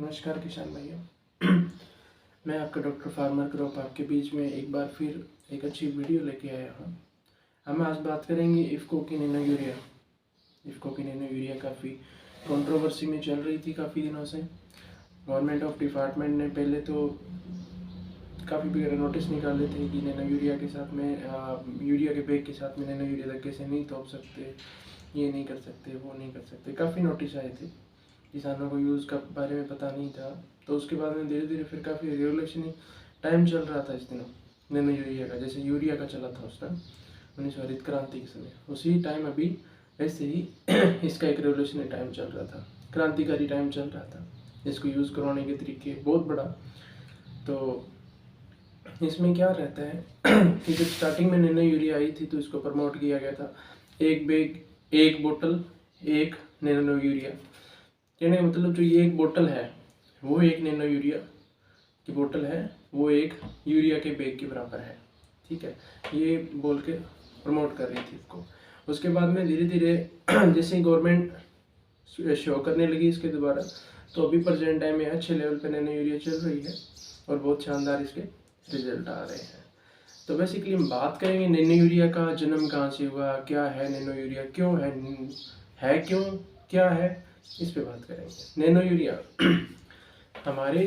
नमस्कार किसान भाइयों। मैं आपका डॉक्टर फार्मर क्रॉप आपके बीच में एक बार फिर एक अच्छी वीडियो लेके आया हूँ। हम आज बात करेंगे इफ़को की नैनो यूरिया। इफ़को की नैनो यूरिया काफ़ी कंट्रोवर्सी में चल रही थी काफ़ी दिनों से। गवर्नमेंट ऑफ डिपार्टमेंट ने पहले तो काफ़ी नोटिस निकाले थे कि नैनो यूरिया के साथ में यूरिया के बैग के साथ में नैनो यूरिया कैसे नहीं थोप सकते, ये नहीं कर सकते, वो नहीं कर सकते, काफ़ी नोटिस आए थे। किसानों को यूज़ का बारे में पता नहीं था। तो उसके बाद में धीरे धीरे फिर काफ़ी रेगुलेशन टाइम चल रहा था इस दिनों नैनो यूरिया का, जैसे यूरिया का चला था उस टाइम 1900 हरित क्रांति के समय, उसी टाइम अभी वैसे ही इसका एक रेवोल्यूशनरी टाइम चल रहा था, क्रांतिकारी टाइम चल रहा था। इसको यूज़ करवाने के तरीके बहुत बड़ा। तो इसमें क्या रहता है कि जब स्टार्टिंग में नैनो यूरिया आई थी तो इसको प्रमोट किया गया था, एक बैग एक बोतल एक नैनो यूरिया। कहने का मतलब जो ये एक बोतल है वो एक नैनो यूरिया की बोतल है, वो एक यूरिया के बैग के बराबर है, ठीक है, ये बोल के प्रमोट कर रही थी इसको। उसके बाद में धीरे धीरे जैसे गवर्नमेंट शो करने लगी इसके दोबारा, तो अभी प्रेजेंट टाइम में अच्छे लेवल पे नैनो यूरिया चल रही है और बहुत शानदार इसके रिजल्ट आ रहे हैं। तो बेसिकली हम बात करेंगे नैनो यूरिया का जन्म कहाँ से हुआ, क्या है नैनो यूरिया, क्यों है क्यों, क्या है, इस पे बात करेंगे। नैनो यूरिया हमारे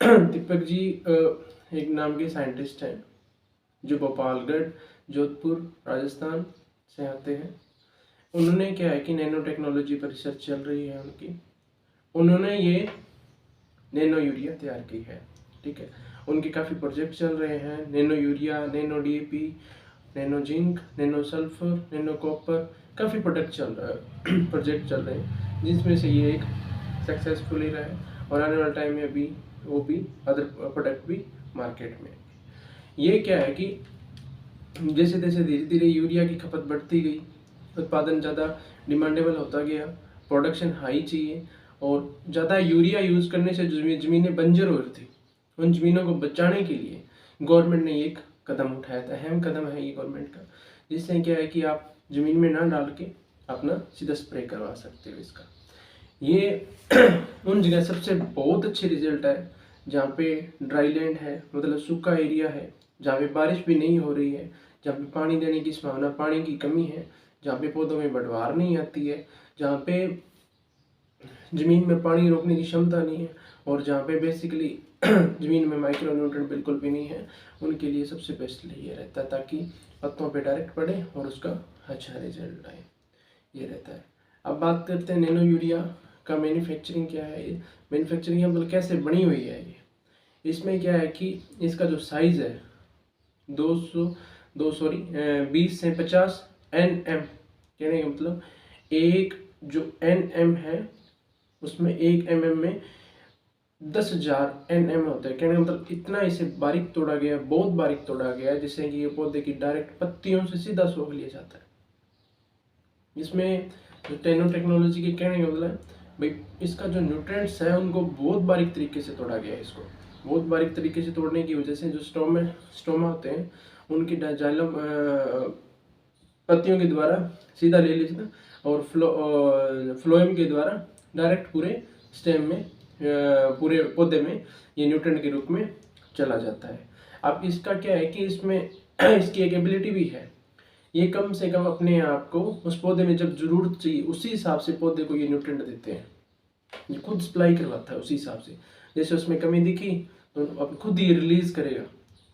दीपक जी एक नाम के साइंटिस्ट हैं जो भोपालगढ़ जोधपुर राजस्थान से आते हैं। उन्होंने क्या है कि नैनो टेक्नोलॉजी पर रिसर्च चल रही है उनकी, उन्होंने ये नैनो यूरिया तैयार की है, ठीक है। उनके काफ़ी प्रोजेक्ट चल रहे हैं, nano urea, nano DAP, nano zinc, nano sulphur, nano copper, काफ़ी प्रोडक्ट चल रहा है प्रोजेक्ट चल रहे हैं, जिसमें से ये एक सक्सेसफुली रहा है और आने वाले टाइम में अभी वो भी अदर प्रोडक्ट भी मार्केट में। ये क्या है कि जैसे जैसे धीरे धीरे यूरिया की खपत बढ़ती गई, उत्पादन ज़्यादा डिमांडेबल होता गया, प्रोडक्शन हाई चाहिए, और ज़्यादा यूरिया यूज़ करने से जो ज़मीनें बंजर हो रही थी उन ज़मीनों को बचाने के लिए गवर्नमेंट ने एक कदम उठाया था, अहम कदम है ये गवर्नमेंट का, जिससे क्या है कि आप ज़मीन में ना डाल के अपना सीधा स्प्रे करवा सकते हो इसका। ये उन जगह सबसे बहुत अच्छे रिजल्ट है जहाँ पे ड्राई लैंड है, मतलब सूखा एरिया है, जहाँ पे बारिश भी नहीं हो रही है, जहाँ पे पानी देने की संभावना, पानी की कमी है, जहाँ पे पौधों में बढ़वार नहीं आती है, जहाँ पे ज़मीन में पानी रोकने की क्षमता नहीं है, और जहाँ पे बेसिकली ज़मीन में माइक्रो न्यूट्रिएंट बिल्कुल भी नहीं है, उनके लिए सबसे बेस्ट ये रहता है ताकि पत्तों पे डायरेक्ट पड़े और उसका अच्छा रिजल्ट आए, ये रहता है। अब बात करते हैं नैनो यूरिया का मैन्युफैक्चरिंग क्या है। ये मैन्युफैक्चरिंग मतलब कैसे बनी हुई है ये। इसमें क्या है कि इसका जो साइज़ है 20 से 50 NM, कहने का मतलब एक जो NM है उसमें 1 mm में 10,000 NM होता है। कहने का मतलब इतना इसे बारीक तोड़ा गया, बहुत बारीक तोड़ा गया है, जिससे कि ये पौधे की डायरेक्ट पत्तियों से सीधा सोख लिया जाता है। इसमें जो नैनो टेक्नोलॉजी के कहने का मतलब भाई इसका जो न्यूट्रिएंट्स है उनको बहुत बारीक तरीके से तोड़ा गया है। इसको बहुत बारीक तरीके से तोड़ने की वजह से जो स्टोमा होते हैं उनकी जाइलम पत्तियों के द्वारा सीधा ले लीजिए और फ्लोएम के द्वारा डायरेक्ट पूरे स्टेम में, पूरे पौधे में ये न्यूट्रिएंट के रूप में चला जाता है। अब इसका क्या है कि इसमें इसकी एक एबिलिटी भी है, ये कम से कम अपने आप को उस पौधे में जब जरूरत चाहिए उसी हिसाब से पौधे को ये न्यूट्रिएंट देते हैं, ये खुद सप्लाई करवाता है उसी हिसाब से। जैसे उसमें कमी दिखी तो अब खुद ही रिलीज करेगा,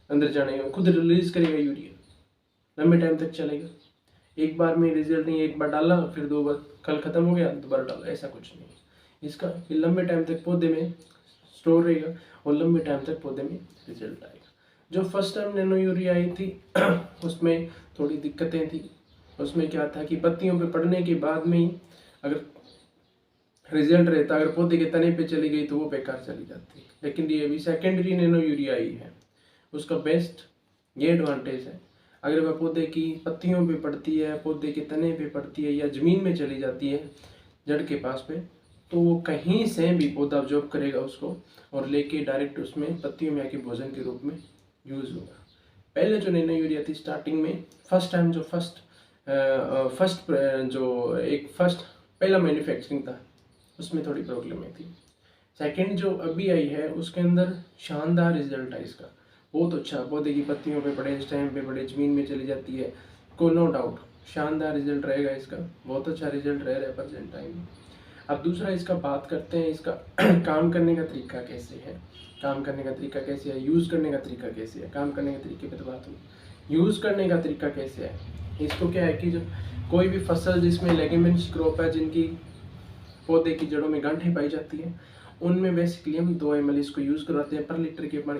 अंदर जाने का खुद रिलीज करेगा यूरिया, लंबे टाइम तक चलेगा। एक बार में रिजल्ट नहीं, एक बार डाला फिर 2 बार, कल खत्म हो गया दोबारा डाला, ऐसा कुछ नहीं। इसका लंबे टाइम तक पौधे में स्टोर रहेगा और लंबे टाइम तक पौधे में रिजल्ट आएगा। जो फर्स्ट टाइम नैनो यूरिया आई थी उसमें थोड़ी दिक्कतें थी। उसमें क्या था कि पत्तियों पे पड़ने के बाद में ही अगर रिजल्ट रहता, अगर पौधे के तने पे चली गई तो वो बेकार चली जाती। लेकिन ये अभी सेकेंडरी नैनो यूरिया आई है, उसका बेस्ट ये एडवांटेज है, अगर वह पौधे की पत्तियों पे पड़ती है, पौधे के तने पे पड़ती है या ज़मीन में चली जाती है जड़ के पास पे, तो वो कहीं से भी पौधा ऑब्जॉर्ब करेगा उसको और लेके डायरेक्ट उसमें पत्तियों में आके भोजन के रूप में यूज़ होगा। पहले जो नैनो यूरिया थी स्टार्टिंग में फर्स्ट टाइम जो पहला मैन्युफैक्चरिंग था उसमें थोड़ी प्रॉब्लम थी। सेकंड जो अभी आई है उसके अंदर शानदार रिजल्ट है इसका, बहुत अच्छा। पौधे की पत्तियों पे पड़े, स्टेम पे पड़े, ज़मीन में चली जाती है, को नो डाउट शानदार रिजल्ट रहेगा इसका, बहुत अच्छा रिजल्ट रह रहा है प्रेजेंट टाइम में। अब दूसरा इसका बात करते हैं, इसका काम करने का तरीका कैसे है, काम करने का तरीका कैसे है, यूज़ करने का तरीका कैसे है। काम करने के तरीके पे तो बात हुई, यूज़ करने का तरीका कैसे है। इसको क्या है कि जो कोई भी फसल जिसमें लेगिमेंट्स क्रॉप है, जिनकी पौधे की जड़ों में गांठें पाई जाती है, उनमें बेसिकली हम 2 ml इसको यूज़ करवाते हैं पर लीटर के पानी।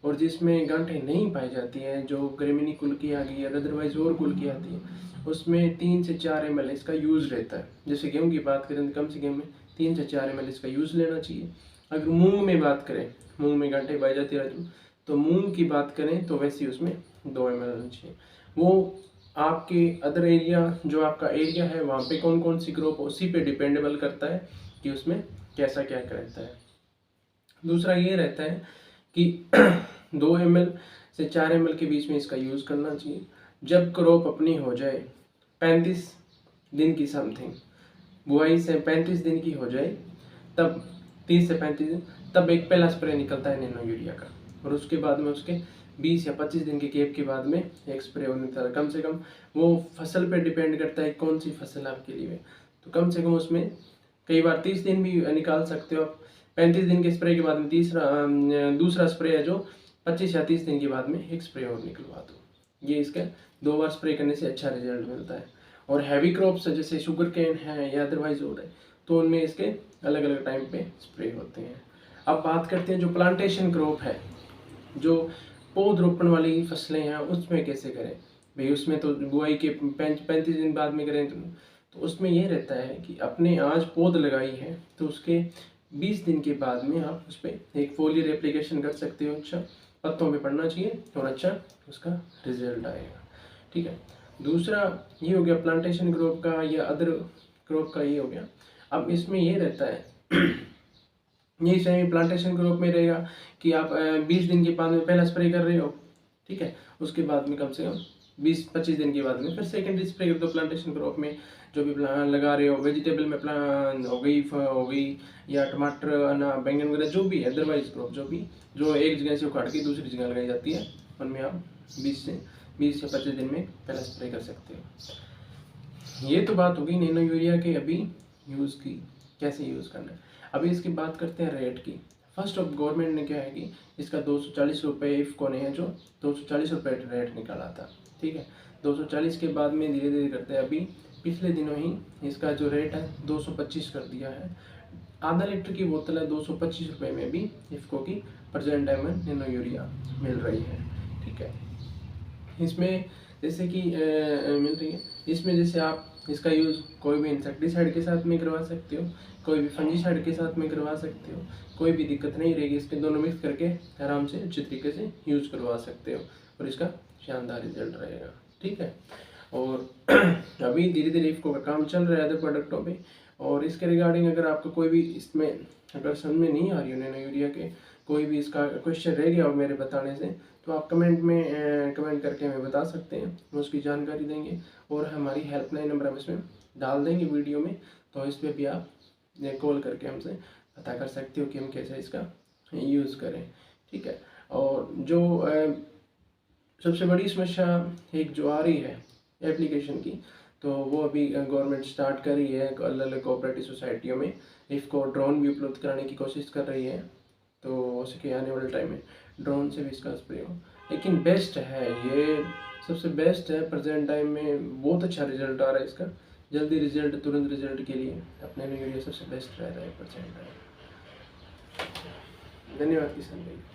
और जिसमें गांठें नहीं पाई जाती हैं, जो ग्रेमिनी कुल की आ गई या अदरवाइज और कुल की आती है, उसमें 3 से 4 ml इसका यूज़ रहता है। जैसे गेहूँ की बात करें तो कम से कम 3 से 4 ml इसका यूज़ लेना चाहिए। अगर मूंग में बात करें, मूंग में गांठें पाई जाती है तो मूंग की बात करें तो वैसे ही उसमें 2 ml लेना चाहिए। वो आपके अदर एरिया, जो आपका एरिया है वहाँ पे कौन कौन सी क्रॉप, उसी पे डिपेंडेबल करता है कि उसमें कैसा क्या रहता है। दूसरा ये रहता है कि 2 ml से 4 ml के बीच में इसका यूज़ करना चाहिए। जब क्रॉप अपनी हो जाए 35 दिन की समथिंग, बुआई से 35 दिन की हो जाए, तब 30 से 35 दिन, तब एक पहला स्प्रे निकलता है नैनो यूरिया का। और उसके बाद में उसके 20 या 25 दिन के गैप के बाद में एक स्प्रे होने था। कम से कम वो फसल पे डिपेंड करता है कौन सी फसल आपके लिए, तो कम से कम उसमें कई बार 30 दिन भी निकाल सकते हो आप। 35 दिन के स्प्रे के बाद में दूसरा स्प्रे है जो 25 या 30 दिन के बाद में एक स्प्रे और निकलवा दो। ये इसका 2 बार स्प्रे करने से अच्छा रिजल्ट मिलता है। और हैवी क्रॉप्स जैसे शुगर केन है या अदरवाइज हो रहा है, तो उनमें इसके अलग अलग टाइम पे स्प्रे होते हैं। अब बात करते हैं जो प्लांटेशन क्रॉप है, जो पौधरोपण वाली फसलें हैं, उसमें कैसे करें भाई। उसमें तो बुआई के 35 दिन बाद में करें तो उसमें ये रहता है कि अपने आज पौध लगाई है तो उसके 20 दिन के बाद में आप उस पर एक फोलियर एप्लीकेशन कर सकते हो। अच्छा पत्तों पे पड़ना चाहिए और अच्छा उसका रिजल्ट आएगा। ठीक है, दूसरा ये हो गया प्लांटेशन क्रॉप का या अदर क्रॉप का, ये हो गया। अब इसमें ये रहता है यही सेमी प्लांटेशन क्रॉप में रहेगा कि आप 20 दिन के बाद में पहला स्प्रे कर रहे हो, ठीक है, उसके बाद में कम से कम 20-25 दिन के बाद में फिर सेकेंडरी स्प्रे कर दो। प्लांटेशन क्रॉप में जो भी लगा रहे हो, वेजिटेबल में प्लांट हो गई या टमाटर, अना, बैंगन वगैरह जो भी है, अदरवाइज क्रॉप जो एक जगह से उखाड़ के दूसरी जगह लगाई जाती है, उनमें आप 20 से 25 दिन में पहला स्प्रे कर सकते हो। ये तो बात होगी नैनो यूरिया के अभी यूज़ की, कैसे यूज़ करना है। अभी इसकी बात करते हैं रेट की। फर्स्ट ऑफ गवर्नमेंट ने क्या है कि इसका 240 रुपये इफ़को ने है जो 240 रुपये रेट निकाला था, ठीक है। 240 के बाद में धीरे धीरे करते हैं अभी पिछले दिनों ही इसका जो रेट है 225 कर दिया है। आधा लीटर की बोतल है 225 रुपये में भी इफ़को की प्रेजेंट टाइम में नैनो यूरिया मिल रही है, ठीक है। इसमें जैसे कि मिल रही है, इसमें जैसे आप इसका यूज़ कोई भी इंसेक्टिसाइड के साथ में करवा सकते हो, कोई भी फंजीसाइड के साथ में करवा सकते हो, कोई भी दिक्कत नहीं रहेगी। इसके दोनों मिक्स करके आराम से अच्छे तरीके से यूज़ करवा सकते हो और इसका शानदार रिजल्ट रहेगा, ठीक है। और अभी धीरे धीरे इफ़को का काम चल रहा है अदर प्रोडक्टों पे। और इसके रिगार्डिंग अगर आपको कोई भी इसमें अगर समझ में नहीं आ रही हो नैनो यूरिया के, कोई भी इसका क्वेश्चन रह गया हो मेरे बताने से, तो आप कमेंट में कमेंट करके हमें बता सकते हैं, हम उसकी जानकारी देंगे। और हमारी हेल्पलाइन नंबर हम इसमें डाल देंगे वीडियो में, तो इस पर भी आप कॉल करके हमसे पता कर सकते हो कि हम कैसे इसका यूज़ करें, ठीक है। और जो सबसे बड़ी समस्या एक जो आ रही है एप्लीकेशन की, तो वो अभी गवर्नमेंट स्टार्ट कर रही है अलग अलग कोऑपरेटिव सोसाइटियों में इसको ड्रोन भी उपलब्ध कराने की कोशिश कर रही है। तो हो सके आने वाले टाइम में ड्रोन से भी इसका स्प्रे हो, लेकिन बेस्ट है ये, सबसे बेस्ट है प्रेजेंट टाइम में। बहुत अच्छा रिजल्ट आ रहा है इसका, जल्दी रिजल्ट, तुरंत रिजल्ट के लिए अपने यूरिया सबसे बेस्ट रह रहा है प्रेजेंट टाइम। धन्यवाद किसान भाई।